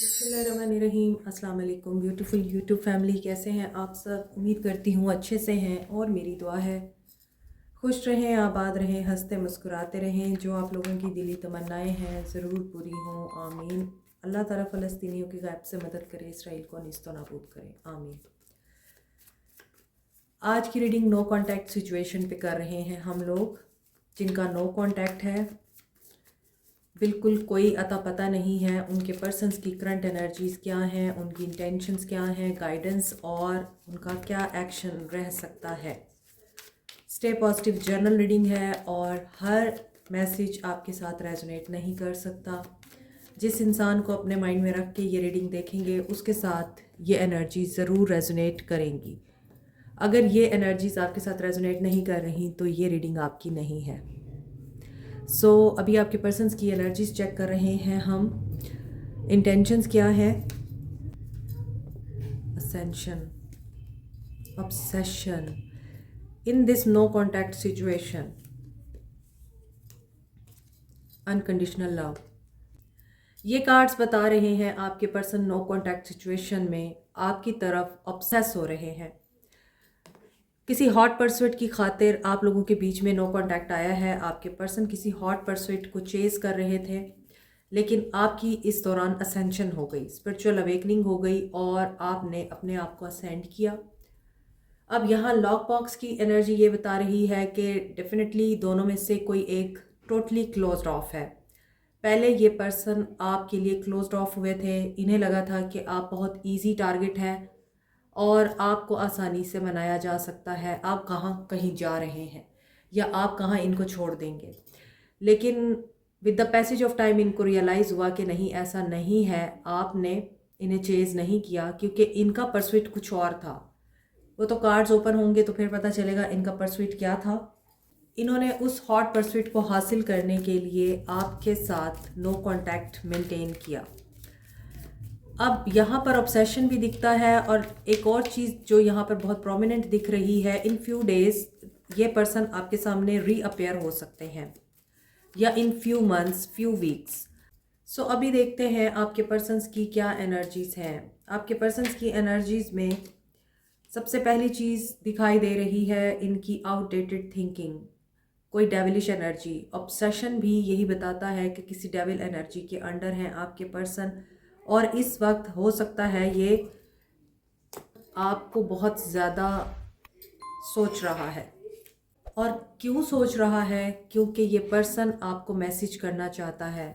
बिस्मिल्लाहिर्रहमानिर्रहीम। अस्सलाम वालेकुम ब्यूटीफुल यूट्यूब फैमिली, कैसे हैं आप सब? उम्मीद करती हूँ अच्छे से हैं और मेरी दुआ है खुश रहें, आबाद रहें, हंसते मुस्कुराते रहें। जो आप लोगों की दिली तमन्नाएं हैं ज़रूर पूरी हों, आमीन। अल्लाह ताला फ़लस्तीनियों की गैब से मदद करे, इसराइल को निस्तो नाबूद करे, आमीन। आज की रीडिंग नो कॉन्टैक्ट सिचुएशन पे कर रहे हैं हम लोग, जिनका नो कॉन्टैक्ट है, बिल्कुल कोई अता पता नहीं है। उनके पर्सन्स की करंट एनर्जीज़ क्या हैं, उनकी इंटेंशंस क्या हैं, गाइडेंस और उनका क्या एक्शन रह सकता है। स्टे पॉजिटिव जर्नल रीडिंग है और हर मैसेज आपके साथ रेजोनेट नहीं कर सकता। जिस इंसान को अपने माइंड में रख के ये रीडिंग देखेंगे उसके साथ ये एनर्जी ज़रूर रेजोनेट करेंगी। अगर ये एनर्जीज़ आपके साथ रेजोनेट नहीं कर रही तो ये रीडिंग आपकी नहीं है। अभी आपके पर्सन्स की एनर्जीज चेक कर रहे हैं हम। इंटेंशंस क्या है? Ascension, obsession in this no contact situation, unconditional love. ये कार्ड्स बता रहे हैं आपके पर्सन नो कॉन्टैक्ट सिचुएशन में आपकी तरफ ऑब्सेस हो रहे हैं। किसी हॉट परस्यूट की खातिर आप लोगों के बीच में नो कॉन्टैक्ट आया है। आपके पर्सन किसी हॉट परस्यूट को चेस कर रहे थे, लेकिन आपकी इस दौरान असेंशन हो गई, स्पिरिचुअल अवेकनिंग हो गई और आपने अपने आप को असेंड किया। अब यहाँ लॉक बॉक्स की एनर्जी ये बता रही है कि डेफिनेटली दोनों में से कोई एक टोटली क्लोज्ड ऑफ है। पहले ये पर्सन आपके लिए क्लोज्ड ऑफ हुए थे, इन्हें लगा था कि आप बहुत इजी टारगेट हैं और आपको आसानी से मनाया जा सकता है। आप कहाँ कहीं जा रहे हैं या आप कहाँ इनको छोड़ देंगे, लेकिन with the passage of time इनको रियलाइज़ हुआ कि नहीं, ऐसा नहीं है। आपने इन्हें चेज़ नहीं किया क्योंकि इनका परस्यूट कुछ और था। वो तो कार्ड्स ओपन होंगे तो फिर पता चलेगा इनका परस्यूट क्या था। इन्होंने उस हॉट परस्यूट को हासिल करने के लिए आपके साथ नो कॉन्टैक्ट मेंटेन किया। अब यहाँ पर ऑब्सेशन भी दिखता है और एक और चीज़ जो यहाँ पर बहुत प्रोमिनेंट दिख रही है, इन फ्यू डेज ये पर्सन आपके सामने रीअपेयर हो सकते हैं या in few months, few weeks. अभी देखते हैं आपके पर्सन्स की क्या एनर्जीज़ हैं। आपके पर्सन्स की एनर्जीज़ में सबसे पहली चीज़ दिखाई दे रही है इनकी आउटडेटेड थिंकिंग, कोई डेविलिश एनर्जी। ऑब्सेशन भी यही बताता है कि किसी डेविल एनर्जी के अंडर हैं आपके पर्सन और इस वक्त हो सकता है ये आपको बहुत ज़्यादा सोच रहा है। और क्यों सोच रहा है? क्योंकि ये पर्सन आपको मैसेज करना चाहता है।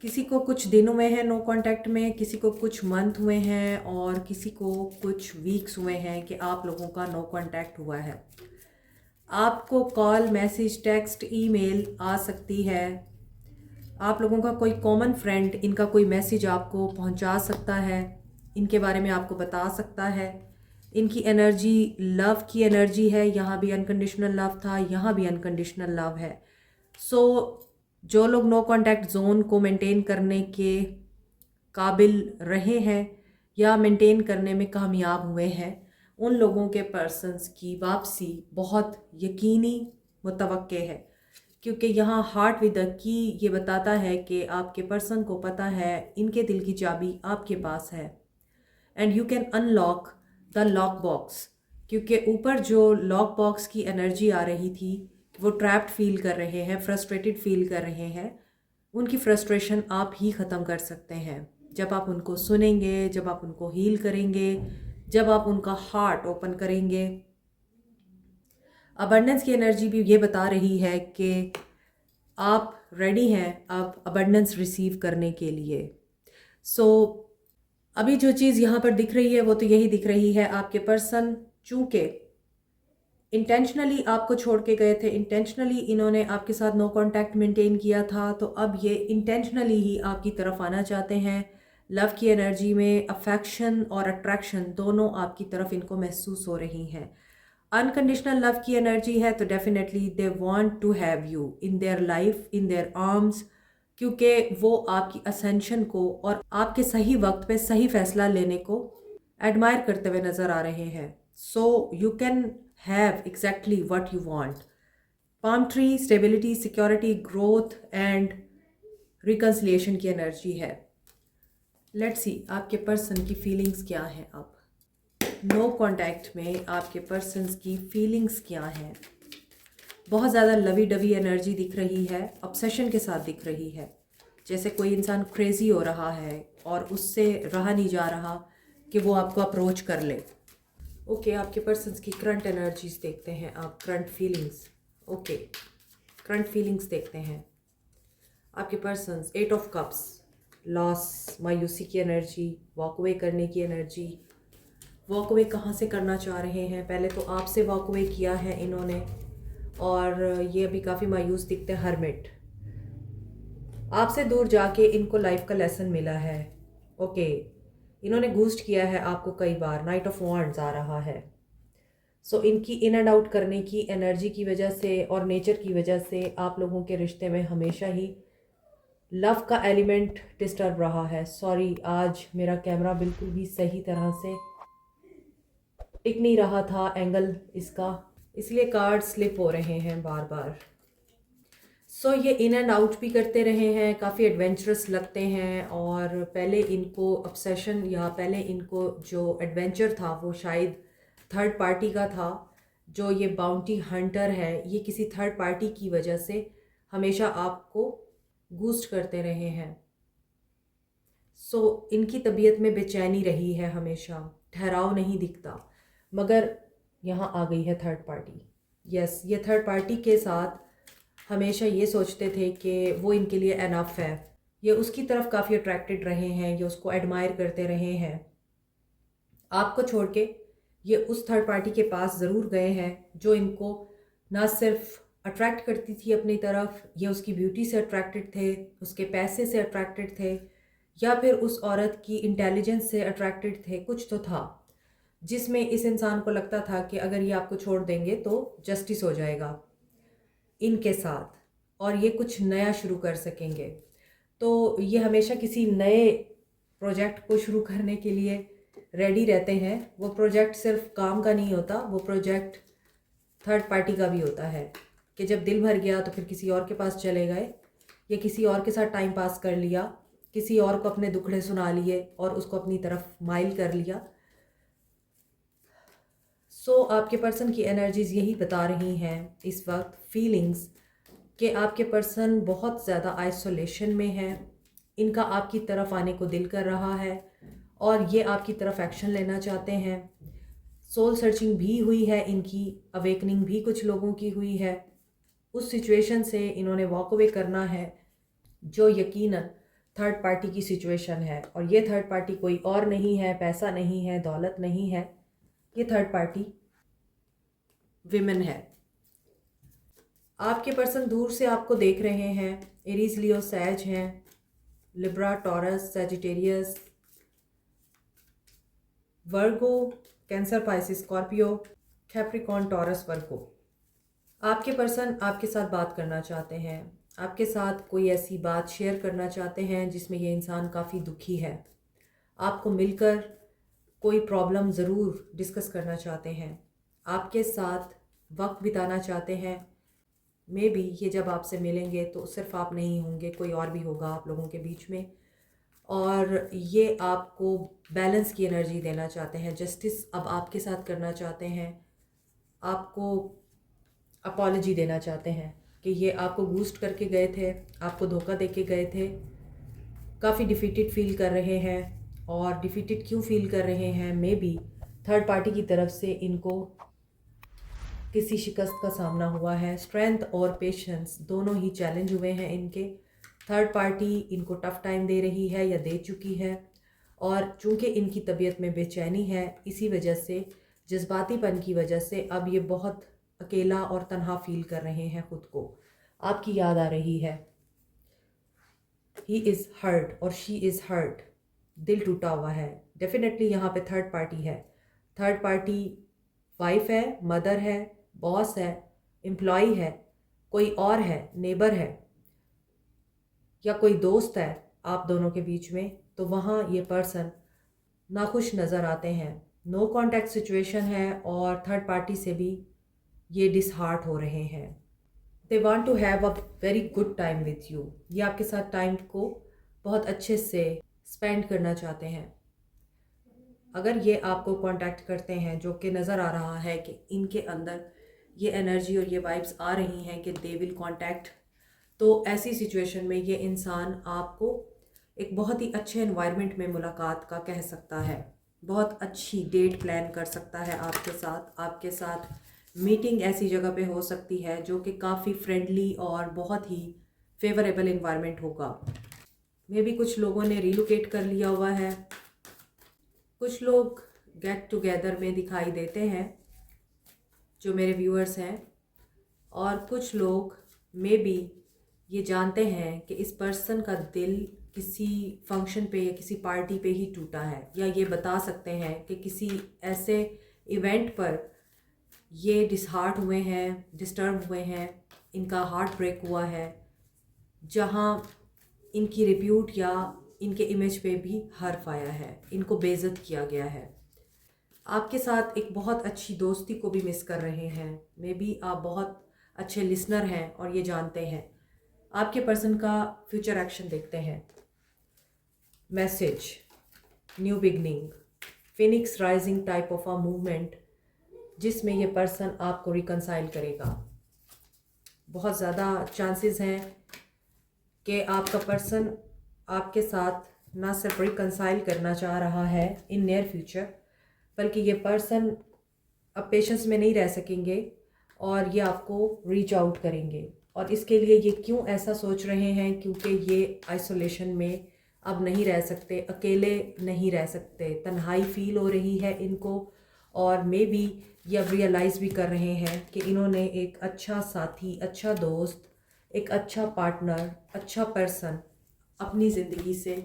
किसी को कुछ दिनों में है नो कांटेक्ट में, किसी को कुछ मंथ हुए हैं और किसी को कुछ वीक्स हुए हैं कि आप लोगों का नो कांटेक्ट हुआ है। आपको कॉल, मैसेज, टेक्स्ट, ईमेल आ सकती है। आप लोगों का कोई कॉमन फ्रेंड इनका कोई मैसेज आपको पहुंचा सकता है, इनके बारे में आपको बता सकता है। इनकी एनर्जी लव की एनर्जी है, यहाँ भी अनकंडीशनल लव था, यहाँ भी अनकंडीशनल लव है। जो लोग नो कांटेक्ट जोन को मेंटेन करने के काबिल रहे हैं या मेंटेन करने में कामयाब हुए हैं, उन लोगों के पर्सन्स की वापसी बहुत यकीनी मुतवक्के है, क्योंकि यहाँ हार्ट विद द की ये बताता है कि आपके पर्सन को पता है इनके दिल की चाबी आपके पास है and you can unlock the lock box. क्योंकि ऊपर जो लॉक बॉक्स की एनर्जी आ रही थी, वो ट्रैप्ड फील कर रहे हैं, फ्रस्ट्रेटेड फील कर रहे हैं। उनकी फ्रस्ट्रेशन आप ही ख़त्म कर सकते हैं जब आप उनको सुनेंगे, जब आप उनको हील करेंगे, जब आप उनका हार्ट ओपन करेंगे। अबंडेंस की एनर्जी भी ये बता रही है कि आप रेडी हैं अब अबंडेंस रिसीव करने के लिए। अभी जो चीज़ यहाँ पर दिख रही है वो तो यही दिख रही है, आपके पर्सन चूँकि इंटेंशनली आपको छोड़ के गए थे, इंटेंशनली इन्होंने आपके साथ नो कांटेक्ट मेंटेन किया था, तो अब ये इंटेंशनली ही आपकी तरफ आना चाहते हैं। लव की एनर्जी में अफेक्शन और अट्रैक्शन दोनों आपकी तरफ इनको महसूस हो रही हैं। अनकंडीशनल लव की एनर्जी है तो definitely they want to have you in their life, in their arms, क्योंकि वो आपकी असेंशन को और आपके सही वक्त पे सही फैसला लेने को एडमायर करते हुए नज़र आ रहे हैं। You can have exactly what you want. Palm tree, stability, security, growth and reconciliation की एनर्जी है। लेट्स सी आपके पर्सन की फीलिंग्स क्या हैं। अब नो कांटेक्ट में आपके पर्सन्स की फीलिंग्स क्या हैं। बहुत ज़्यादा लवी डवी एनर्जी दिख रही है, ऑब्सेशन के साथ दिख रही है, जैसे कोई इंसान क्रेजी हो रहा है और उससे रहा नहीं जा रहा कि वो आपको अप्रोच कर ले। ओके, आपके पर्सन्स की करंट एनर्जीज देखते हैं आप, current feelings. Okay, current feelings देखते हैं आपके पर्सन्स। 8 ऑफ कप्स, लॉस, मायूसी की एनर्जी, वॉक अवे करने की एनर्जी। वॉक अवे कहाँ से करना चाह रहे हैं? पहले तो आपसे वॉक अवे किया है इन्होंने और ये अभी काफ़ी मायूस दिखते हैं। हर्मिट, आपसे दूर जाके इनको लाइफ का लेसन मिला है। ओके, इन्होंने घूस्ट किया है आपको कई बार। नाइट ऑफ वॉन्ड्स आ रहा है। सो इनकी इन एंड आउट करने की एनर्जी की वजह से और नेचर की वजह से आप लोगों के रिश्ते में हमेशा ही लव का एलिमेंट डिस्टर्ब रहा है। सॉरी, आज मेरा कैमरा बिल्कुल भी सही तरह से टिक नहीं रहा था एंगल इसका, इसलिए कार्ड स्लिप हो रहे हैं बार बार। सो ये इन एंड आउट भी करते रहे हैं, काफ़ी एडवेंचरस लगते हैं। और पहले इनको ऑब्सेशन या पहले इनको जो एडवेंचर था वो शायद थर्ड पार्टी का था। जो ये बाउंटी हंटर है ये किसी थर्ड पार्टी की वजह से हमेशा आपको गूस्ट करते रहे हैं। सो इनकी तबीयत में बेचैनी रही है, हमेशा ठहराव नहीं दिखता। मगर यहाँ आ गई है थर्ड पार्टी। यस, ये थर्ड पार्टी के साथ हमेशा ये सोचते थे कि वो इनके लिए एनफ है। ये उसकी तरफ काफ़ी अट्रैक्टेड रहे हैं, ये उसको एडमायर करते रहे हैं। आपको छोड़ के ये उस थर्ड पार्टी के पास ज़रूर गए हैं जो इनको ना सिर्फ अट्रैक्ट करती थी अपनी तरफ, ये उसकी ब्यूटी से अट्रैक्टेड थे, उसके पैसे से अट्रैक्टेड थे, या फिर उस औरत की इंटेलिजेंस से अट्रैक्टेड थे। कुछ तो था जिसमें इस इंसान को लगता था कि अगर ये आपको छोड़ देंगे तो जस्टिस हो जाएगा इनके साथ और ये कुछ नया शुरू कर सकेंगे। तो ये हमेशा किसी नए प्रोजेक्ट को शुरू करने के लिए रेडी रहते हैं। वो प्रोजेक्ट सिर्फ काम का नहीं होता, वो प्रोजेक्ट थर्ड पार्टी का भी होता है कि जब दिल भर गया तो फिर किसी और के पास चले गए या किसी और के साथ टाइम पास कर लिया, किसी और को अपने दुखड़े सुना लिए और उसको अपनी तरफ माइल कर लिया। सो आपके पर्सन की एनर्जीज़ यही बता रही हैं इस वक्त, फीलिंग्स, कि आपके पर्सन बहुत ज़्यादा आइसोलेशन में है। इनका आपकी तरफ आने को दिल कर रहा है और ये आपकी तरफ एक्शन लेना चाहते हैं। सोल सर्चिंग भी हुई है इनकी, अवेकनिंग भी कुछ लोगों की हुई है। उस सिचुएशन से इन्होंने वॉक अवे करना है जो यकीनन थर्ड पार्टी की सिचुएशन है। और ये थर्ड पार्टी कोई और नहीं है, पैसा नहीं है, दौलत नहीं है, ये थर्ड पार्टी विमेन है। आपके पर्सन दूर से आपको देख रहे हैं। एरीज, लियो, सैज हैं, Libra, Taurus, Sagittarius, Virgo, Cancer, Pisces, Scorpio, Capricorn, Taurus, Virgo. आपके पर्सन आपके साथ बात करना चाहते हैं, आपके साथ कोई ऐसी बात शेयर करना चाहते हैं जिसमें ये इंसान काफ़ी दुखी है। आपको मिलकर कोई प्रॉब्लम ज़रूर डिस्कस करना चाहते हैं, आपके साथ वक्त बिताना चाहते हैं। मे बी ये जब आपसे मिलेंगे तो सिर्फ आप नहीं होंगे, कोई और भी होगा आप लोगों के बीच में। और ये आपको बैलेंस की एनर्जी देना चाहते हैं, जस्टिस अब आपके साथ करना चाहते हैं, आपको अपॉलजी देना चाहते हैं कि ये आपको बूस्ट करके गए थे, आपको धोखा दे के गए थे। काफ़ी डिफीटेड फील कर रहे हैं। और डिफीटेड क्यों फील कर रहे हैं? मे बी थर्ड पार्टी की तरफ से इनको किसी शिकस्त का सामना हुआ है। स्ट्रेंथ और पेशेंस दोनों ही चैलेंज हुए हैं इनके। थर्ड पार्टी इनको टफ टाइम दे रही है या दे चुकी है। और चूंकि इनकी तबीयत में बेचैनी है, इसी वजह से, जज्बातीपन की वजह से अब ये बहुत अकेला और तन्हा फील कर रहे हैं खुद को। आपकी याद आ रही है। ही इज़ हर्ट और शी इज़ हर्ट, दिल टूटा हुआ है। डेफिनेटली यहाँ पे थर्ड पार्टी है। थर्ड पार्टी वाइफ है, मदर है, बॉस है, एम्प्लॉई है, कोई और है, नेबर है, या कोई दोस्त है आप दोनों के बीच में। तो वहाँ ये पर्सन नाखुश नज़र आते हैं। नो कॉन्टैक्ट सिचुएशन है और थर्ड पार्टी से भी ये डिसहार्ट हो रहे हैं। They want to have a very good time with you. ये आपके साथ टाइम को बहुत अच्छे से स्पेंड करना चाहते हैं। अगर ये आपको कांटेक्ट करते हैं, जो कि नज़र आ रहा है कि इनके अंदर ये एनर्जी और ये वाइब्स आ रही हैं कि दे विल कांटेक्ट, तो ऐसी सिचुएशन में ये इंसान आपको एक बहुत ही अच्छे एनवायरनमेंट में मुलाकात का कह सकता है। बहुत अच्छी डेट प्लान कर सकता है आपके साथ मीटिंग ऐसी जगह पे हो सकती है जो कि काफ़ी फ्रेंडली और बहुत ही फेवरेबल एनवायरनमेंट होगा। मे भी कुछ लोगों ने रिलोकेट कर लिया हुआ है, कुछ लोग गेट टुगेदर में दिखाई देते हैं जो मेरे व्यूअर्स हैं, और कुछ लोग मे बी ये जानते हैं कि इस पर्सन का दिल किसी फंक्शन पे या किसी पार्टी पे ही टूटा है, या ये बता सकते हैं कि किसी ऐसे इवेंट पर ये डिसहार्ट हुए हैं, डिस्टर्ब हुए हैं, इनका हार्ट ब्रेक हुआ है, जहाँ इनकी रिप्यूट या इनके इमेज पे भी हर्फ आया है, इनको बेइज्जत किया गया है। आपके साथ एक बहुत अच्छी दोस्ती को भी मिस कर रहे हैं। मे बी आप बहुत अच्छे लिसनर हैं और ये जानते हैं। आपके पर्सन का फ्यूचर एक्शन देखते हैं। Message, new beginning, Phoenix rising type of a movement, जिसमें ये पर्सन आपको रिकंसाइल करेगा। बहुत ज़्यादा चांसेस हैं कि आपका पर्सन आपके साथ ना सिर्फ रिकंसाइल करना चाह रहा है इन नियर फ्यूचर, बल्कि ये पर्सन अब पेशेंस में नहीं रह सकेंगे और ये आपको रीच आउट करेंगे। और इसके लिए ये क्यों ऐसा सोच रहे हैं? क्योंकि ये आइसोलेशन में अब नहीं रह सकते, अकेले नहीं रह सकते, तन्हाई फील हो रही है इनको, और मे बी ये अब रियलाइज़ भी कर रहे हैं कि इन्होंने एक अच्छा साथी, अच्छा दोस्त, एक अच्छा पार्टनर, अच्छा पर्सन अपनी ज़िंदगी से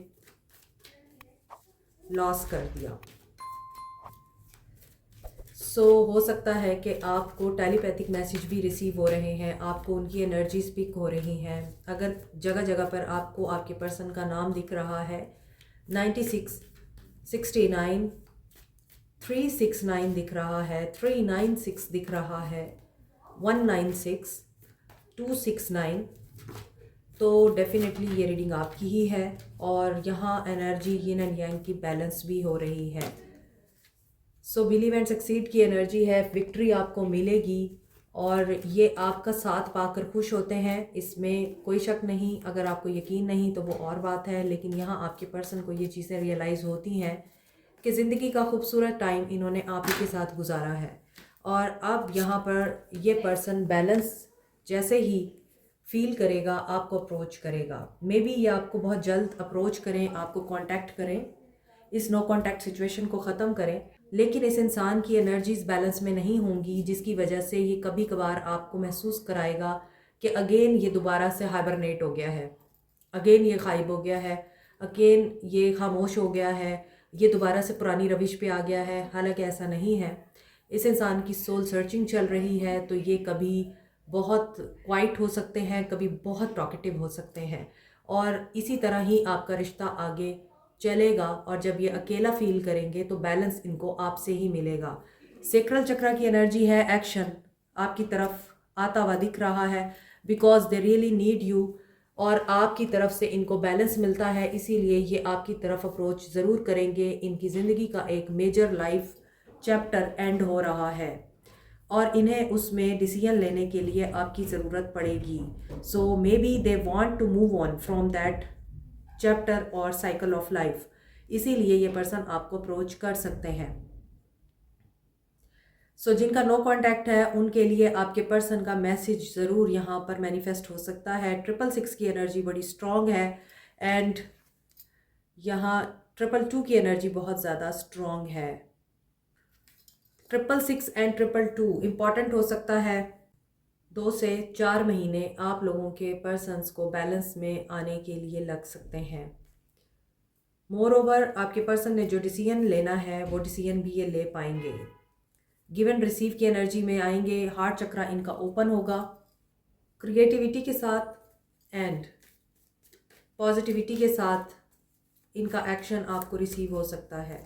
लॉस कर दिया। हो सकता है कि आपको टेलीपैथिक मैसेज भी रिसीव हो रहे हैं, आपको उनकी एनर्जी स्पीक हो रही हैं। अगर जगह जगह पर आपको आपके पर्सन का नाम दिख रहा है, 96, 69, 369 दिख रहा है, 396 दिख रहा है, 196, 269, तो डेफिनेटली ये रीडिंग आपकी ही है। और यहाँ एनर्जी यिन एंड यांग की बैलेंस भी हो रही है। बिलीव एंड सक्सीड की एनर्जी है, विक्ट्री आपको मिलेगी और ये आपका साथ पाकर खुश होते हैं, इसमें कोई शक नहीं। अगर आपको यकीन नहीं तो वो और बात है, लेकिन यहाँ आपके पर्सन को ये चीज़ें रियलाइज़ होती हैं कि ज़िंदगी का खूबसूरत टाइम इन्होंने आप ही के साथ गुजारा है। और अब यहाँ पर ये पर्सन बैलेंस जैसे ही फील करेगा आपको अप्रोच करेगा। मे बी ये आपको बहुत जल्द अप्रोच करें, आपको कांटेक्ट करें, इस नो कांटेक्ट सिचुएशन को ख़त्म करें, लेकिन इस इंसान की एनर्जीज बैलेंस में नहीं होंगी, जिसकी वजह से ये कभी कभार आपको महसूस कराएगा कि अगेन ये दोबारा से हाइबरनेट हो गया है, अगेन ये गायब हो गया है, अगेन ये खामोश हो गया है, ये दोबारा से पुरानी रविश पे आ गया है। हालांकि ऐसा नहीं है। इस इंसान की सोल सर्चिंग चल रही है, तो ये कभी बहुत क्वाइट हो सकते हैं, कभी बहुत टॉकेटिव हो सकते हैं, और इसी तरह ही आपका रिश्ता आगे चलेगा। और जब ये अकेला फील करेंगे तो बैलेंस इनको आपसे ही मिलेगा। सेक्रल चक्र की एनर्जी है, एक्शन आपकी तरफ आता हुआ दिख रहा है, because they really need you, और आपकी तरफ से इनको बैलेंस मिलता है, इसीलिए ये आपकी तरफ अप्रोच ज़रूर करेंगे। इनकी ज़िंदगी का एक मेजर लाइफ चैप्टर एंड हो रहा है और इन्हें उसमें डिसीजन लेने के लिए आपकी ज़रूरत पड़ेगी। So maybe they want to move on from that chapter और साइकिल ऑफ लाइफ, इसीलिए ये पर्सन आपको अप्रोच कर सकते हैं। जिनका नो कांटेक्ट है उनके लिए आपके पर्सन का मैसेज ज़रूर यहाँ पर मैनिफेस्ट हो सकता है। 666 की एनर्जी बड़ी स्ट्रॉन्ग है, एंड यहाँ 222 की एनर्जी बहुत ज़्यादा स्ट्रॉन्ग है। 666 एंड 222 इम्पॉर्टेंट हो सकता है। 2 से 4 महीने आप लोगों के पर्सन्स को बैलेंस में आने के लिए लग सकते हैं। मोर ओवर आपके पर्सन ने जो डिसीजन लेना है वो डिसीजन भी ये ले पाएंगे। गिव एंड रिसीव की एनर्जी में आएंगे, हार्ट चक्र इनका ओपन होगा, क्रिएटिविटी के साथ एंड पॉजिटिविटी के साथ इनका एक्शन आपको रिसीव हो सकता है।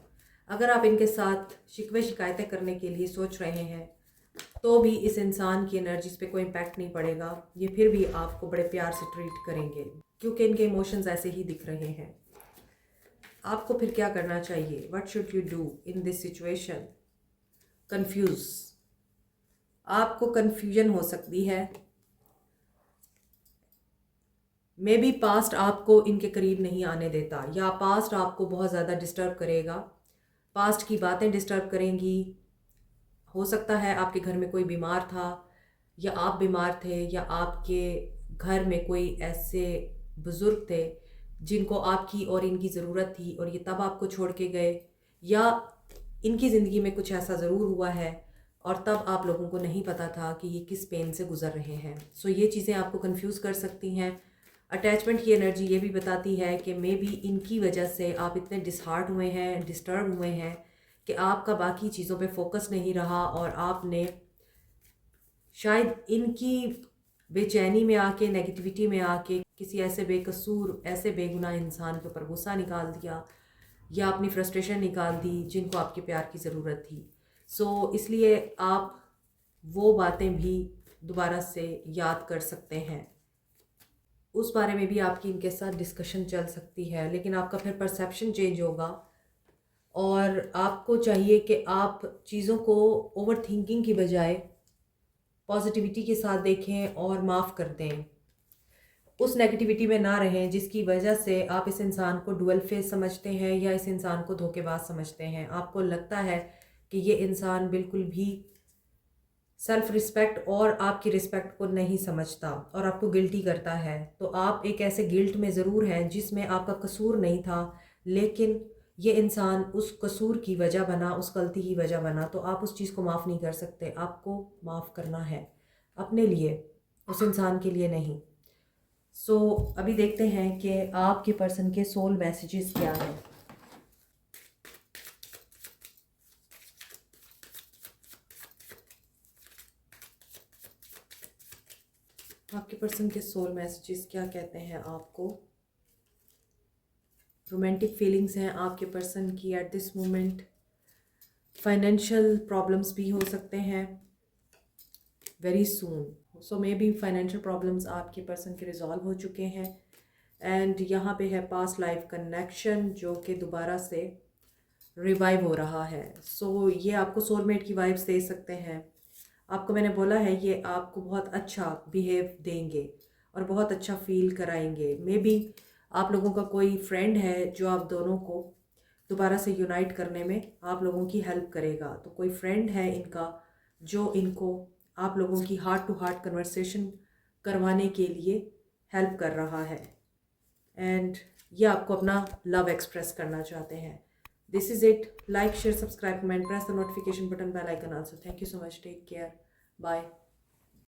अगर आप इनके साथ शिकवे शिकायतें करने के लिए सोच रहे हैं तो भी इस इंसान की एनर्जीज पे कोई इम्पैक्ट नहीं पड़ेगा। ये फिर भी आपको बड़े प्यार से ट्रीट करेंगे क्योंकि इनके इमोशंस ऐसे ही दिख रहे हैं। आपको फिर क्या करना चाहिए? What should you do in this situation? Confuse. आपको कंफ्यूजन हो सकती है। मे बी पास्ट आपको इनके करीब नहीं आने देता, या पास्ट आपको बहुत ज़्यादा डिस्टर्ब करेगा। पास्ट की बातें डिस्टर्ब करेंगी। हो सकता है आपके घर में कोई बीमार था, या आप बीमार थे, या आपके घर में कोई ऐसे बुज़ुर्ग थे जिनको आपकी और इनकी ज़रूरत थी और ये तब आपको छोड़ के गए, या इनकी ज़िंदगी में कुछ ऐसा ज़रूर हुआ है और तब आप लोगों को नहीं पता था कि ये किस पेन से गुज़र रहे हैं। सो ये चीज़ें आपको कंफ्यूज कर सकती हैं। अटैचमेंट की एनर्जी ये भी बताती है कि मे बी इनकी वजह से आप इतने डिसहार्ट हुए हैं, डिस्टर्ब हुए हैं कि आपका बाकी चीज़ों पे फोकस नहीं रहा और आपने शायद इनकी बेचैनी में आके, नेगेटिविटी में आके किसी ऐसे बेकसूर, ऐसे बेगुनाह इंसान के ऊपर गुस्सा निकाल दिया या अपनी फ्रस्ट्रेशन निकाल दी जिनको आपके प्यार की ज़रूरत थी। सो इसलिए आप वो बातें भी दोबारा से याद कर सकते हैं। उस बारे में भी आपकी इनके साथ डिस्कशन चल सकती है, लेकिन आपका फिर परसेप्शन चेंज होगा और आपको चाहिए कि आप चीज़ों को ओवर थिंकिंग की बजाय पॉजिटिविटी के साथ देखें और माफ़ कर दें। उस नेगेटिविटी में ना रहें जिसकी वजह से आप इस इंसान को डुअल फेस समझते हैं या इस इंसान को धोखेबाज समझते हैं। आपको लगता है कि ये इंसान बिल्कुल भी सेल्फ रिस्पेक्ट और आपकी रिस्पेक्ट को नहीं समझता और आपको गिल्टी करता है। तो आप एक ऐसे गिल्ट में ज़रूर हैं जिसमें आपका कसूर नहीं था, लेकिन ये इंसान उस कसूर की वजह बना, उस गलती की वजह बना। तो आप उस चीज़ को माफ़ नहीं कर सकते। आपको माफ़ करना है अपने लिए, उस इंसान के लिए नहीं। सो अभी देखते हैं कि आपके पर्सन के सोल मैसेजेस क्या हैं। आपके पर्सन के सोल मैसेजेस क्या कहते हैं आपको? रोमांटिक फीलिंग्स हैं आपके पर्सन की at this moment. Financial problems भी हो सकते हैं very soon. So may be financial problems आपके पर्सन के रिजॉल्व हो चुके हैं। एंड यहाँ पे है पास्ट लाइफ कनेक्शन जो कि दोबारा से रिवाइव हो रहा है। सो ये आपको सोलमेट की वाइब्स दे सकते हैं। आपको मैंने बोला है ये आपको बहुत अच्छा बिहेव देंगे और बहुत अच्छा फील कराएंगे। मे बी आप लोगों का कोई फ्रेंड है जो आप दोनों को दोबारा से यूनाइट करने में आप लोगों की हेल्प करेगा। तो कोई फ्रेंड है इनका जो इनको आप लोगों की हार्ट टू हार्ट कन्वर्सेशन करवाने के लिए हेल्प कर रहा है एंड ये आपको अपना लव एक्सप्रेस करना चाहते हैं। This is it. Like, share, subscribe, comment, press the notification button, bell icon also. Thank you so much. Take care. Bye.